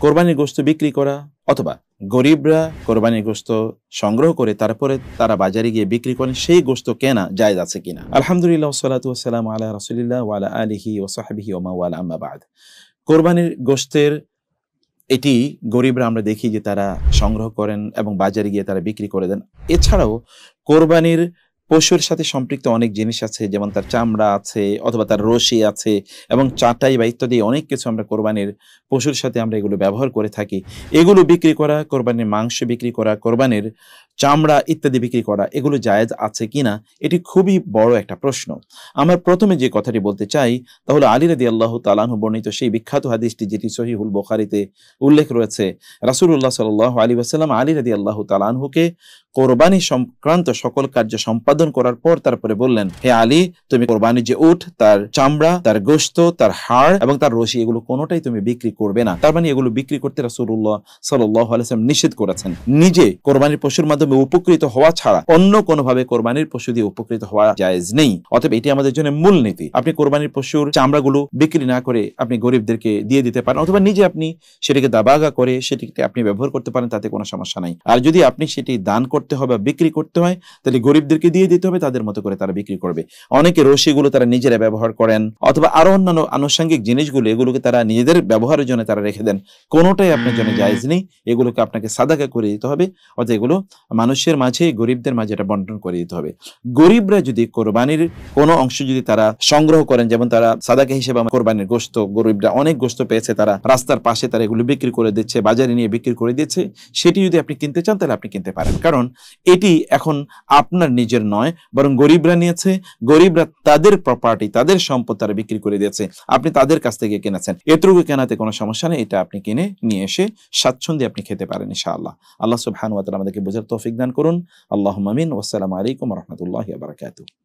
কোরবানির গোশত বিক্রি করা অথবা গরিবরা কোরবানির গোশত সংগ্রহ করে তারপরে তারা বাজারে গিয়ে বিক্রি করেন, সেই গোশত কেনা জায়েজ আছে কিনা। আলহামদুলিল্লাহ ওয়াসসালাতু ওয়াসসালামু আলা রাসূলিল্লাহ ওয়া আলা আলিহি ওয়া সাহবিহি ওয়া মান ওয়ালা, আম্মা বা'দ। কোরবানির গোশতের এটি গরিবরা আমরা দেখি যে তারা সংগ্রহ করেন এবং বাজারে গিয়ে তারা বিক্রি করে দেন। এছাড়াও কোরবানির পশুর সাথে সম্পৃক্ত অনেক জিনিস আছে, যেমন তার চামড়া আছে অথবা তার রশি আছে এবং চাটাই বা ইত্যাদি অনেক কিছু আমরা কোরবানির পশুর সাথে আমরা এগুলো ব্যবহার করে থাকি। এগুলো বিক্রি করা, কোরবানির মাংস বিক্রি করা, কোরবানির চামড়া ইত্যাদি বিক্রি করা, এগুলো জায়েজ আছে কিনা, এটি খুবই বড় একটা প্রশ্ন। আমার প্রথমে যে কথাটি বলতে চাই তা হলো আলী রাদিয়াল্লাহু তাআলা আনহু বর্ণিত সেই বিখ্যাত হাদিসটি যেটি সহিহুল বুখারীতে উল্লেখ রয়েছে। রাসূলুল্লাহ সাল্লাল্লাহু আলাইহি ওয়াসাল্লাম আলী রাদিয়াল্লাহু তাআলা আনহুকে কোরবানি সংক্রান্ত সকল কার্য সম্পাদন করার পর তারপরে বললেন, হে আলী, তুমি কোরবানির যে উট, তার চামড়া, তার গোশত, তার হাড় এবং তার রশি, এগুলো কোনোটাই তুমি বিক্রি করবে না। তার মানে এগুলো বিক্রি করতে রাসূলুল্লাহ সাল্লাল্লাহু আলাইহি ওয়াসাল্লাম নিষেধ করেছেন। নিজে কোরবানির পশুর মাধ্যমে উপকৃত হওয়া ছাড়া অন্য কোনোভাবে কোরবানির পশু দিয়ে উপকৃত হওয়া জায়েজ নেই। অতএব এটি আমাদের জন্য মূল নীতি। আপনি কোরবানির পশুর চামড়াগুলো বিক্রি না করে আপনি গরিবদেরকে দিয়ে দিতে পারেন, অথবা নিজে আপনি সেটিকে দাবাগা করে সেটিকে আপনি ব্যবহার করতে পারেন, তাতে কোনো সমস্যা নাই। আর যদি আপনি সেটি দান করতে হবে, বিক্রি করতে হয়, তাহলে গরিবদেরকে দিয়ে দিতে হবে, তাদের মতো করে তারা বিক্রি করবে। অনেকে রশিগুলো তারা নিজেরা ব্যবহার করেন অথবা আরো অন্যান্য আনুষঙ্গিক জিনিসগুলো, এগুলোকে তারা নিজেদের ব্যবহারের জন্য তারা রেখে দেন, কোনোটাই আপনার জন্য জায়েজ নেই। এগুলোকে আপনাকে সাদাকা করে দিতে হবে, অর্থাৎ এগুলো মানুষের মাঝে, গরিবদের মাঝে এটা বন্টন করে দিতে হবে। গরিবরা যদি কোরবানির কোনো অংশ যদি তারা সংগ্রহ করেন, যেমন তারা সাদাকা হিসেবে কোরবানির গোশত, গরিবরা অনেক গোশত পেয়েছে, তারা রাস্তার পাশে তারা এগুলো বিক্রি করে দিচ্ছে, বাজারে নিয়ে বিক্রি করে দিচ্ছে, সেটি যদি আপনি কিনতে চান তাহলে আপনি কিনতে পারেন। কারণ এটি এখন আপনার নিজের নয়, বরং গরিবরা নিয়েছে, গরিবরা তাদের প্রপার্টি, তাদের সম্পদ তারা বিক্রি করে দিয়েছে, আপনি তাদের কাছ থেকে কিনেছেন। এতটুকু কেনাতে কোনো সমস্যা নেই, এটা আপনি কিনে নিয়ে এসে স্বাচ্ছন্দ্যে আপনি খেতে পারেন ইনশাআল্লাহ। আল্লাহ সুবহানাহু ওয়া তাআলা আমাদেরকে বোঝার তৌফিক দান করুন। আল্লাহুম্মা আমিন। ওয়াসসালামু আলাইকুম ওয়া রাহমাতুল্লাহি ওয়া বারাকাতুহু।